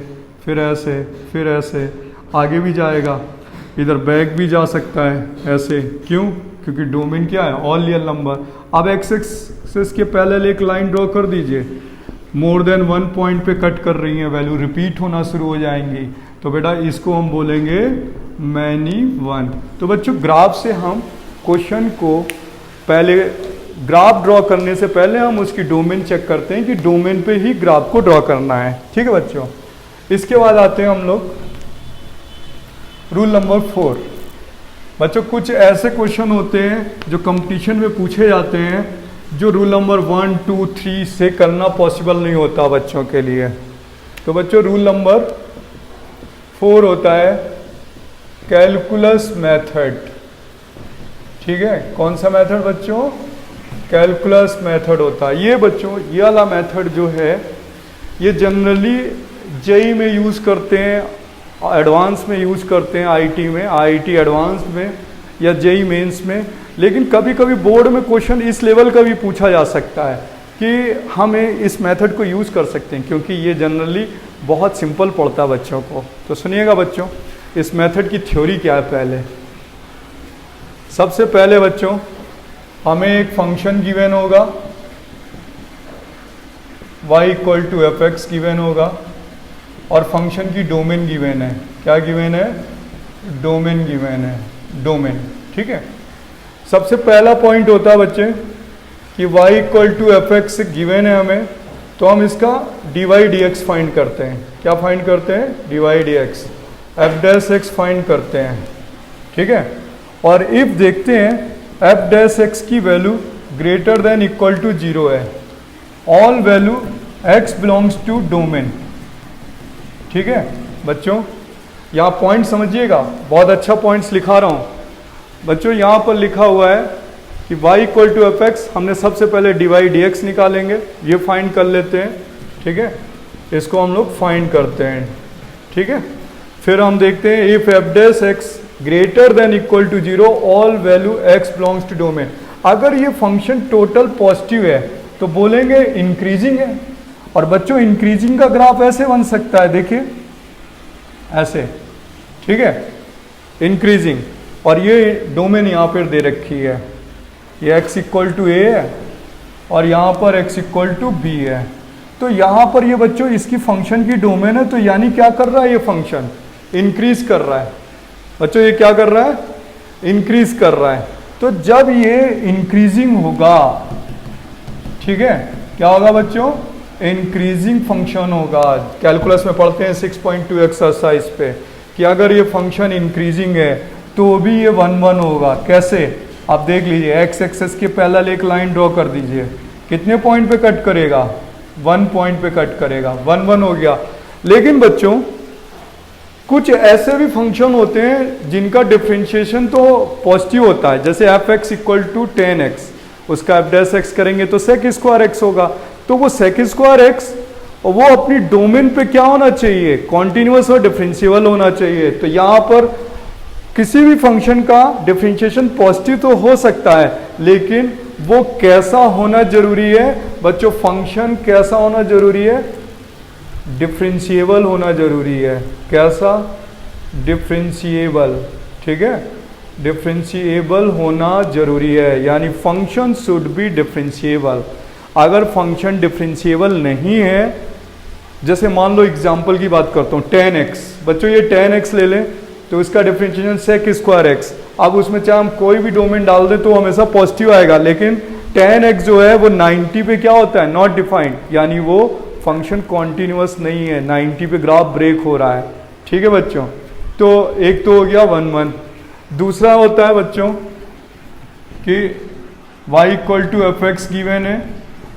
फिर ऐसे फिर ऐसे, आगे भी जाएगा, इधर बैक भी जा सकता है ऐसे। क्यों? क्योंकि डोमेन क्या है, ऑल रियल नंबर। अब एक्स एक्सिस के पैरेलल एक लाइन ड्रॉ कर दीजिए, मोर देन 1 पॉइंट पे कट कर रही है, वैल्यू रिपीट होना शुरू हो जाएंगी, तो बेटा इसको हम बोलेंगे मैनी वन। तो बच्चों ग्राफ से हम क्वेश्चन को पहले, ग्राफ ड्रॉ करने से पहले हम उसकी डोमेन चेक करते हैं कि डोमेन पे ही ग्राफ को ड्रॉ करना है। ठीक है बच्चों, इसके बाद आते हैं हम लोग रूल नंबर 4। बच्चों कुछ ऐसे क्वेश्चन होते हैं जो कंपटीशन में पूछे जाते हैं, जो रूल नंबर 1, 2, 3 से करना पॉसिबल नहीं होता बच्चों के लिए। तो बच्चों रूल नंबर 4 होता है कैलकुलस मेथड। ठीक है, कौन सा मेथड बच्चों, कैलकुलस मेथड होता है। ये बच्चों ये वाला मेथड जो है ये जनरली जेई में यूज़ करते हैं, एडवांस में यूज़ करते हैं, आईटी में, आईटी एडवांस में या जेई मेंस में। लेकिन कभी कभी बोर्ड में क्वेश्चन इस लेवल का भी पूछा जा सकता है कि हमें इस मेथड को यूज़ कर सकते हैं, क्योंकि ये जनरली बहुत सिंपल पड़ता है बच्चों को। तो सुनिएगा बच्चों, इस मेथड की थ्योरी क्या है। पहले सबसे पहले बच्चों हमें एक फंक्शन गिवन होगा, y equal to F X given होगा, और फंक्शन की डोमेन गिवन है। क्या गिवन है, डोमेन गिवन है, डोमेन। ठीक है, सबसे पहला पॉइंट होता है बच्चे कि y equal to F X given है हमें, तो हम इसका D Y D X find करते हैं। क्या फाइंड करते हैं, D Y D X. F dash X find करते हैं। ठीक है, और इफ देखते हैं एफ डैश एक्स की value greater than equal to 0 है, all value x belongs to domain. ठीक है बच्चों, यहाँ पॉइंट समझिएगा, बहुत अच्छा पॉइंट्स लिखा रहा हूँ बच्चों। यहाँ पर लिखा हुआ है कि y equal to F X, हमने सबसे पहले डी वाई डी एक्स निकालेंगे, ये फाइंड कर लेते हैं। ठीक है, इसको हम लोग फाइंड करते हैं। ठीक है, फिर हम देखते हैं if F dash X greater than equal to 0, all value x belongs to domain. अगर ये फंक्शन टोटल पॉजिटिव है तो बोलेंगे इंक्रीजिंग है। और बच्चों इंक्रीजिंग का ग्राफ ऐसे बन सकता है, देखिए ऐसे। ठीक है, इंक्रीजिंग, और ये डोमेन यहाँ पर दे रखी है, ये x इक्वल टू a है और यहाँ पर x इक्वल टू b है। तो यहाँ पर ये बच्चों इसकी फंक्शन की डोमेन है, तो यानी क्या कर रहा है, ये फंक्शन इंक्रीज कर रहा है। बच्चों ये क्या कर रहा है, इंक्रीज कर रहा है। तो जब ये इंक्रीजिंग होगा, ठीक है, क्या होगा बच्चों, इंक्रीजिंग फंक्शन होगा। कैलकुलस में पढ़ते हैं 6.2 एक्सरसाइज पे कि अगर ये फंक्शन इंक्रीजिंग है तो भी ये 1 1 होगा। कैसे, आप देख लीजिए, एक्स एक्सेस के पहले एक लाइन ड्रॉ कर दीजिए, कितने पॉइंट पे कट करेगा, 1 पॉइंट पे कट करेगा, 1 1 हो गया। लेकिन बच्चों कुछ ऐसे भी फंक्शन होते हैं जिनका डिफरेंशिएशन तो पॉजिटिव होता है, जैसे F X equal to 10x, उसका एफ डैश एक्स करेंगे तो सेक स्क्वायर एक्स होगा। तो वो सेक स्क्वायर एक्स वो अपनी डोमेन पे क्या होना चाहिए, कॉन्टिन्यूअस और डिफरेंशिएबल होना चाहिए। तो यहाँ पर किसी भी फंक्शन का डिफरेंशिएशन पॉजिटिव तो हो सकता है, लेकिन वो कैसा होना जरूरी है बच्चों, फंक्शन कैसा होना जरूरी है, डिफरेंशिएबल होना जरूरी है। कैसा, डिफरेंशिएबल। ठीक है, डिफरेंशिएबल होना जरूरी है, यानी फंक्शन शुड बी डिफरेंशिएबल। अगर फंक्शन डिफरेंशिएबल नहीं है, जैसे मान लो एग्जांपल की बात करता हूँ 10x, बच्चों ये 10x ले लें तो इसका डिफरेंशिएशन सेक स्क्वायर एक्स। अब उसमें चाहे हम कोई भी डोमेन डाल दें तो हमेशा पॉजिटिव आएगा, लेकिन 10x जो है वो 90 पे क्या होता है, नॉट डिफाइंड, यानी वो फंक्शन कॉन्टिन्यूअस नहीं है, 90 पे ग्राफ ब्रेक हो रहा है। ठीक है बच्चों, तो एक तो हो गया 1 1। दूसरा होता है बच्चों कि y equal to F X given है,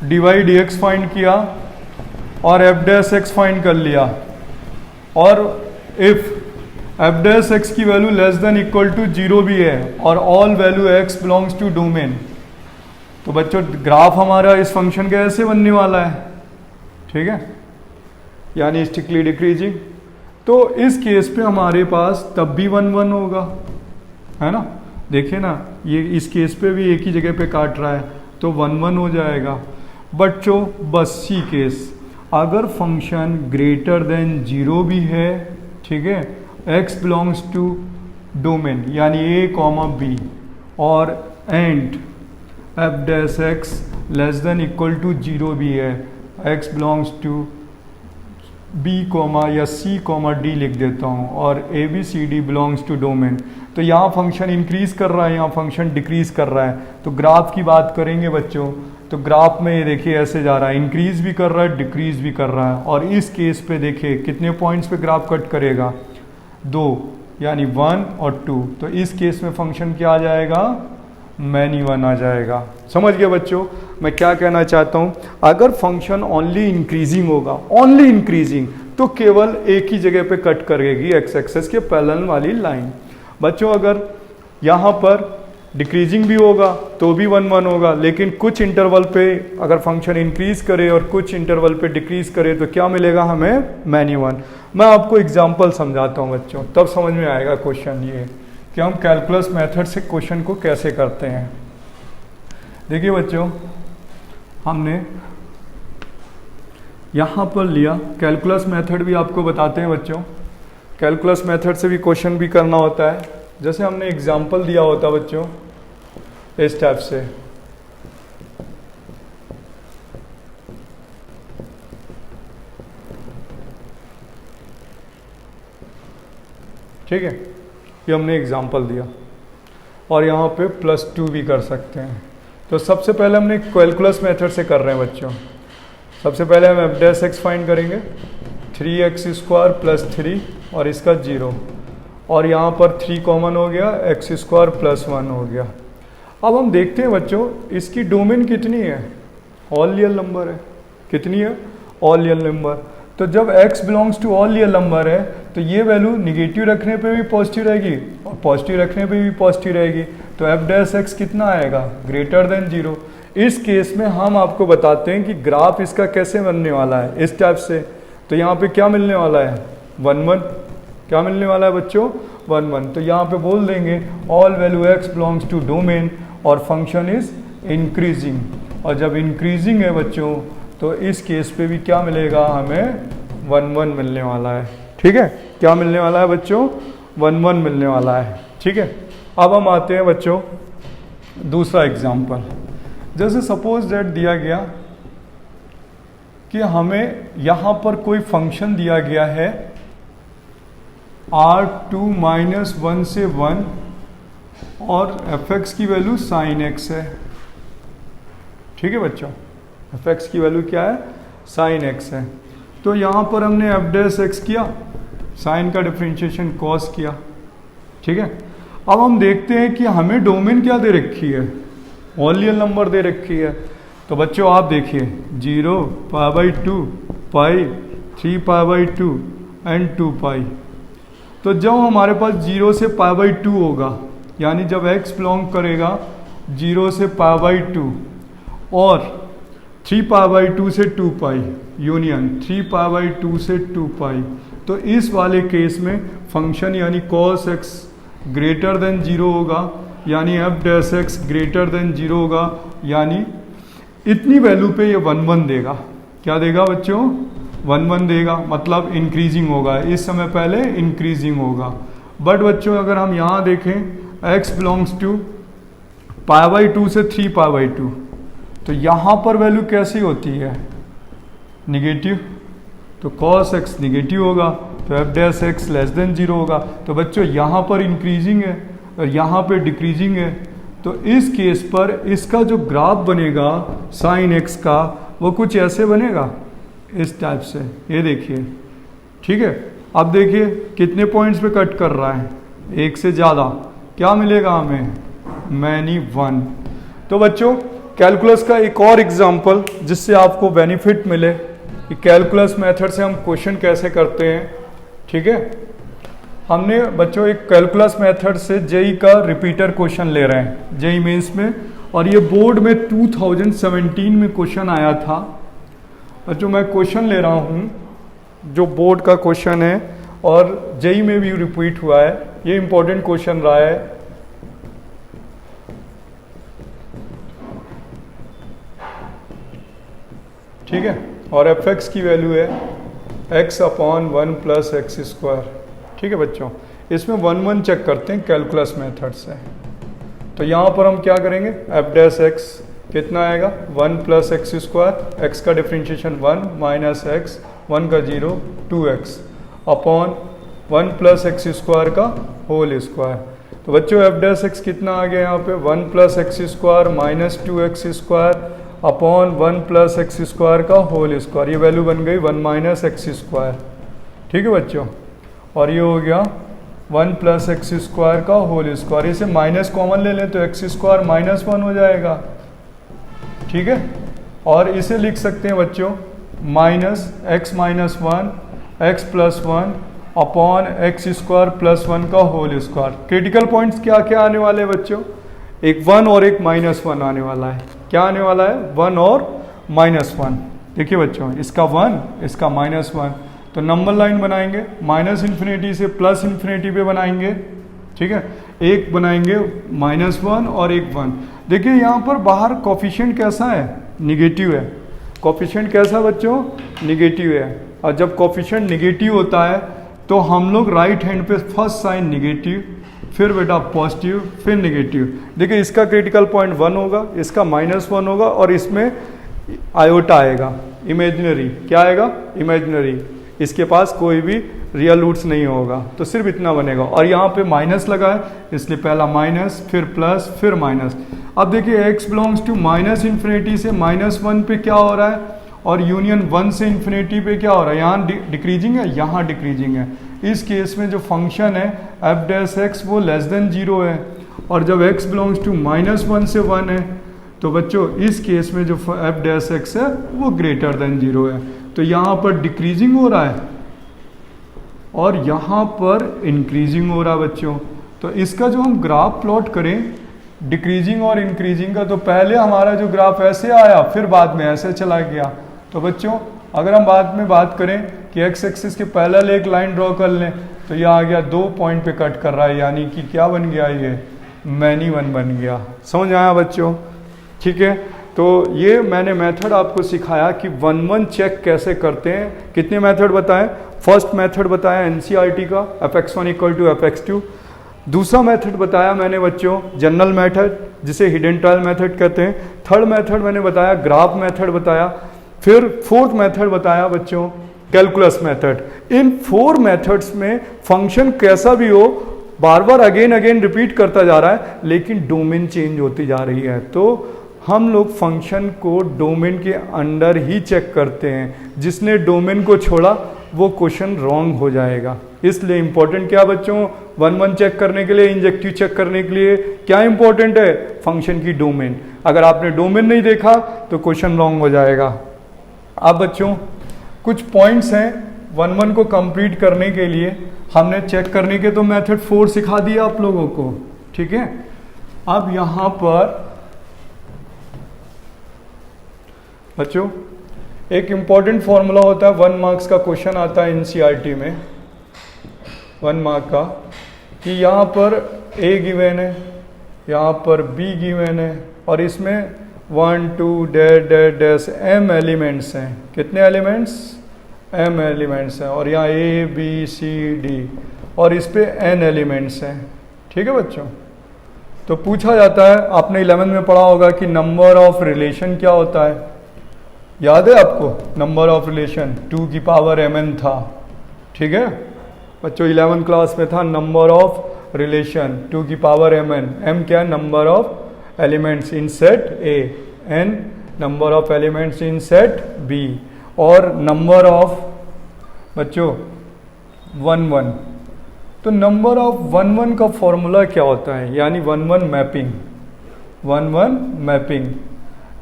D Y D X find किया और एफ डैश एक्स फाइंड कर लिया, और इफ एफ डैश एक्स की value less than equal to 0 भी है और all value x belongs to domain, तो बच्चों ग्राफ हमारा इस फंक्शन का ऐसे बनने वाला है। ठीक है, यानी स्टिकली डिक्रीजिंग। तो इस केस पे हमारे पास तब भी 1 1 होगा, है ना। देखिए ना, ये इस केस पे भी एक ही जगह पे काट रहा है तो 1 1 हो जाएगा। बच्चों बस सी केस, अगर फंक्शन ग्रेटर देन 0 भी है, ठीक है, x बिलोंग्स टू डोमेन यानी a कॉमा b और and F dash X less than equal to 0 भी है, x belongs to b comma या c कॉमा d लिख देता हूँ और A B C D belongs to domain, तो यहाँ फंक्शन इंक्रीज कर रहा है, यहाँ फंक्शन डिक्रीज कर रहा है। तो ग्राफ की बात करेंगे बच्चों, तो ग्राफ में ये देखिए ऐसे जा रहा है, इंक्रीज भी कर रहा है, डिक्रीज भी कर रहा है। और इस केस पे देखिए कितने पॉइंट्स पे ग्राफ कट करेगा, 2 यानी 1 और 2। तो इस केस में फंक्शन क्या आ जाएगा, मैनी 1 आ जाएगा। समझ गए बच्चों मैं क्या कहना चाहता हूँ? अगर फंक्शन ओनली इंक्रीजिंग होगा, ओनली इंक्रीजिंग, तो केवल एक ही जगह पे कट करेगी एक्स एक्सेस के पैरेलल वाली लाइन। बच्चों अगर यहाँ पर डिक्रीजिंग भी होगा तो भी 1 1 होगा, लेकिन कुछ इंटरवल पे अगर फंक्शन इंक्रीज करे और कुछ इंटरवल पे डिक्रीज करे तो क्या मिलेगा हमें, मैनी 1। मैं आपको एग्जांपल समझाता हूँ बच्चों, तब समझ में आएगा क्वेश्चन ये कि हम कैलकुलस मेथड से क्वेश्चन को कैसे करते हैं। देखिए बच्चों, हमने यहाँ पर लिया कैलकुलस मेथड, भी आपको बताते हैं बच्चों, कैलकुलस मेथड से भी क्वेश्चन भी करना होता है। जैसे हमने एग्जांपल दिया होता बच्चों इस टाइप से, ठीक है, ये हमने एग्जांपल दिया और यहाँ पे +2 भी कर सकते हैं। तो सबसे पहले हमने कैलकुलस मेथड से कर रहे हैं बच्चों। सबसे पहले हम एफ डैश एक्स फाइंड करेंगे, 3x² + 3 और इसका 0, और यहाँ पर 3 कॉमन हो गया, x² + 1 हो गया। अब हम देखते हैं बच्चों इसकी डोमेन कितनी है, ऑल रियल नंबर है। कितनी है, ऑल रियल नंबर। तो जब x belongs to all real number है तो ये वैल्यू निगेटिव रखने पे भी पॉजिटिव रहेगी और पॉजिटिव रखने पे भी पॉजिटिव रहेगी। तो एफ डैश एक्स कितना आएगा, ग्रेटर देन 0। इस केस में हम आपको बताते हैं कि ग्राफ इसका कैसे बनने वाला है, इस टाइप से। तो यहाँ पे क्या मिलने वाला है, 1 1। क्या मिलने वाला है बच्चों, 1 1। तो यहाँ पे बोल देंगे all value x belongs to domain और फंक्शन इज इंक्रीजिंग। और जब इंक्रीजिंग है बच्चों तो इस केस पे भी क्या मिलेगा, हमें 1 1 मिलने वाला है। ठीक है, क्या मिलने वाला है बच्चों, 1 1 मिलने वाला है। ठीक है, अब हम आते हैं बच्चों दूसरा एग्जाम्पल। जैसे सपोज दैट दिया गया कि हमें यहाँ पर कोई फंक्शन दिया गया है r2 - 1 से 1 और fx की वैल्यू sin x है। ठीक है बच्चों, fx की वैल्यू क्या है, sin x है। तो यहाँ पर हमने f डैश x किया, sin का डिफरेंशिएशन cos किया। ठीक है, अब हम देखते हैं कि हमें डोमेन क्या दे रखी है, ऑल रियल नंबर दे रखी है। तो बच्चों आप देखिए 0 π/2 पाई 3 π/2 एंड 2 पाई। तो जब हमारे पास 0 से π/2 होगा, यानी जब x बिलोंग करेगा 0 से π/2 और 3 π/2 से 2 पाई यूनियन 3 π/2 से 2 पाई, तो इस वाले केस में फंक्शन यानी cos x ग्रेटर देन 0 होगा, यानी f dash x greater than 0 होगा, यानी इतनी वैल्यू पे ये 1 1 देगा। क्या देगा बच्चों, 1 1 देगा, मतलब इंक्रीजिंग होगा। इस समय पहले इंक्रीजिंग होगा। बट बच्चों अगर हम यहाँ देखें x बिलोंग्स टू π/2 से 3 π/2, तो यहाँ पर वैल्यू कैसी होती है, निगेटिव। तो cos x निगेटिव होगा, तो f dash x less than 0 होगा। तो बच्चों यहाँ पर इंक्रीजिंग है और यहाँ पे डिक्रीजिंग है। तो इस केस पर इसका जो ग्राफ बनेगा sin x का, वो कुछ ऐसे बनेगा, इस टाइप से। ये देखिए, ठीक है। अब देखिए कितने पॉइंट्स पे कट कर रहा है, एक से ज़्यादा। क्या मिलेगा हमें, मैनी 1। तो बच्चों कैलकुलस का एक और एग्जाम्पल जिससे आपको बेनिफिट मिले कि कैलकुलस मेथड से हम क्वेश्चन कैसे करते हैं। ठीक है, हमने बच्चों एक कैलकुलस मेथड से जेई का रिपीटर क्वेश्चन ले रहे हैं जेई मेंस में, और ये बोर्ड में 2017 में क्वेश्चन आया था। बच्चों मैं क्वेश्चन ले रहा हूँ जो बोर्ड का क्वेश्चन है और जेई में भी रिपीट हुआ है। ये इंपॉर्टेंट क्वेश्चन रहा है। ठीक है, और एफ एक्स की वैल्यू है x upon 1 plus x square. ठीक है बच्चों, इसमें 1 1 चेक करते हैं कैलकुलस मेथड से। तो यहाँ पर हम क्या करेंगे, एफ डैश एक्स कितना आएगा 1 प्लस एक्स स्क्वायर, एक्स का डिफ्रेंशिएशन 1 माइनस एक्स, 1 का 0 2x upon 1 plus x square का होल स्क्वायर। तो बच्चों एफ डैश एक्स कितना आ गया यहाँ पे 1 plus x square minus 2x square upon 1 plus x square का होल स्क्वायर। ये वैल्यू बन गई 1 माइनस एक्स स्क्वायर। ठीक है बच्चों, और ये हो गया 1 प्लस एक्स स्क्वायर का होल स्क्वायर। इसे माइनस कॉमन ले लें तो एक्स स्क्वायर माइनस 1 हो जाएगा। ठीक है, और इसे लिख सकते हैं बच्चों minus x minus 1 x plus 1 upon x square plus 1 का होल स्क्वायर। क्रिटिकल पॉइंट्स क्या क्या आने वाले हैं बच्चों, एक 1 और एक माइनस 1 आने वाला है। क्या आने वाला है 1 और माइनस 1। देखिए बच्चों, इसका 1 इसका माइनस 1, तो नंबर लाइन बनाएंगे माइनस इन्फिनिटी से प्लस इन्फिनिटी पे बनाएंगे। ठीक है, एक बनाएंगे माइनस 1 और एक 1। देखिए यहाँ पर बाहर कोफिशिएंट कैसा है, निगेटिव है। कोफिशिएंट कैसा बच्चों, निगेटिव है। और जब कोफिशिएंट निगेटिव होता है तो हम लोग राइट हैंड पे फर्स्ट साइन निगेटिव, फिर बेटा पॉजिटिव, फिर निगेटिव। देखिए इसका क्रिटिकल पॉइंट 1 होगा, इसका माइनस 1 होगा, और इसमें आयोटा आएगा इमेजिनरी। क्या आएगा, इमेजिनरी। इसके पास कोई भी रियल रूट्स नहीं होगा, तो सिर्फ इतना बनेगा। और यहाँ पे माइनस लगा है, इसलिए पहला माइनस, फिर प्लस, फिर माइनस। अब देखिए x belongs to minus infinity से माइनस 1 पे क्या हो रहा है, और यूनियन 1 से इन्फिनिटी पे क्या हो रहा है, यहाँ डिक्रीजिंग है, यहाँ डिक्रीजिंग है। इस केस में जो फंक्शन है एफ डैश एक्स वो लेस देन 0 है, और जब x बिलोंग्स टू माइनस 1 से 1 है तो बच्चों इस केस में जो एफ डैश एक्स है वो ग्रेटर देन 0 है। तो यहाँ पर डिक्रीजिंग हो रहा है और यहाँ पर इंक्रीजिंग हो रहा है बच्चों। तो इसका जो हम ग्राफ प्लॉट करें डिक्रीजिंग और इंक्रीजिंग का, तो पहले हमारा जो ग्राफ ऐसे आया फिर बाद में ऐसे चला गया। तो बच्चों अगर हम बाद में बात करें कि एक्स एक्सिस के पैरेलल एक लाइन ड्रॉ कर लें, तो ये आ गया 2 पॉइंट पे कट कर रहा है, यानी कि क्या बन गया, ये मैनी वन बन गया। समझ आया बच्चों। ठीक है, तो ये मैंने मेथड आपको सिखाया कि 1 1 चेक कैसे करते हैं। कितने मेथड बताएं, फर्स्ट मेथड बताया एनसीईआरटी का fx1 इक्वल टू fx2। दूसरा मेथड बताया मैंने बच्चों जनरल मेथड, जिसे हिडन ट्रायल मेथड कहते हैं। थर्ड मेथड मैंने बताया ग्राफ मेथड बताया। फिर फोर्थ मेथड बताया बच्चों कैलकुलस मेथड। इन 4 मेथड्स में फंक्शन कैसा भी हो बार बार अगेन अगेन रिपीट करता जा रहा है, लेकिन डोमेन चेंज होती जा रही है। तो हम लोग फंक्शन को डोमेन के अंडर ही चेक करते हैं। जिसने डोमेन को छोड़ा वो क्वेश्चन रॉन्ग हो जाएगा। इसलिए इंपॉर्टेंट क्या बच्चों, 1 1 चेक करने के लिए, इंजेक्टिव चेक करने के लिए क्या इंपॉर्टेंट है, फंक्शन की डोमेन। अगर आपने डोमेन नहीं देखा तो क्वेश्चन रॉन्ग हो जाएगा। अब बच्चों कुछ पॉइंट्स हैं 1 1 को कंप्लीट करने के लिए। हमने चेक करने के तो मेथड 4 सिखा दिया आप लोगों को। ठीक है, अब यहाँ पर बच्चों एक इम्पॉर्टेंट फॉर्मूला होता है, 1 मार्क्स का क्वेश्चन आता है एनसीईआरटी में 1 मार्क का, कि यहाँ पर A गिवन है, यहाँ पर B गिवन है, और इसमें 1 2 डैश m एलिमेंट्स हैं। कितने एलिमेंट्स, m एलिमेंट्स हैं, और यहाँ A B C D, और इस पे n एलिमेंट्स हैं। ठीक है बच्चों, तो पूछा जाता है, आपने 11th में पढ़ा होगा कि नंबर ऑफ रिलेशन क्या होता है, याद है आपको, नंबर ऑफ रिलेशन 2 की पावर mn था। ठीक है बच्चों, 11th क्लास में था नंबर ऑफ रिलेशन 2 की पावर mn। m क्या है, number of elements in set A, n number of elements in set B, और नंबर ऑफ बच्चों 1 1। तो नंबर ऑफ 1 1 का फॉर्मूला क्या होता है, यानी 1 1 mapping, 1 1 mapping,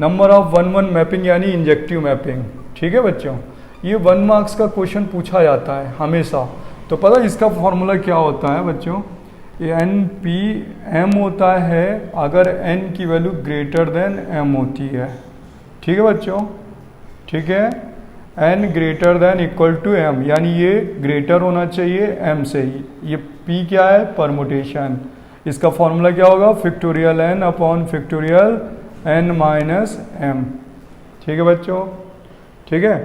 number of 1 1 mapping यानी इंजेक्टिव मैपिंग। ठीक है बच्चों, ये 1 मार्क्स का क्वेश्चन पूछा जाता है हमेशा। तो पता है इसका फॉर्मूला क्या होता है बच्चों, ये NP m होता है अगर n की वैल्यू ग्रेटर देन m होती है। ठीक है बच्चों, ठीक है, n greater than equal to m, यानी ये ग्रेटर होना चाहिए m से ही। ये p क्या है, परमुटेशन। इसका फॉर्मूला क्या होगा, factorial n upon factorial n minus m। ठीक है बच्चों, ठीक है।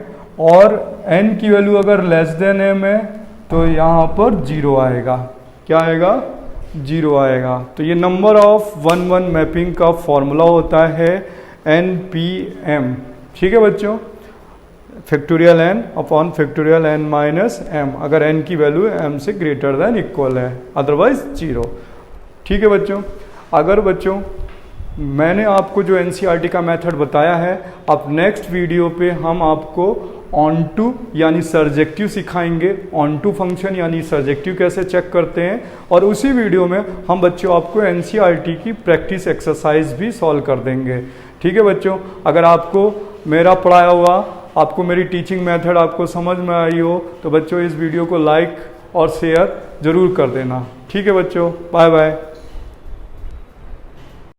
और n की वैल्यू अगर लेस देन m है तो यहाँ पर 0 आएगा। क्या आएगा? 0 आएगा। तो ये नंबर ऑफ 1 मैपिंग का फॉर्मूला होता है NPM। ठीक है बच्चों, factorial n upon factorial n minus m, अगर n की वैल्यू m से ग्रेटर देन इक्वल है, अदरवाइज 0। ठीक है बच्चों, अगर बच्चों मैंने आपको जो NCERT का मेथड बताया है, अब नेक्स्ट वीडियो पे हम आपको ऑन टू यानी सर्जेक्टिव सिखाएंगे, ऑन टू फंक्शन यानी सर्जेक्टिव कैसे चेक करते हैं, और उसी वीडियो में हम बच्चों आपको NCERT की प्रैक्टिस एक्सरसाइज भी सॉल्व कर देंगे। ठीक है बच्चों, अगर आपको मेरा पढ़ाया हुआ, आपको मेरी टीचिंग मेथड आपको समझ में आई हो तो बच्चों इस वीडियो को लाइक और शेयर ज़रूर कर देना। ठीक है बच्चों, बाय बाय।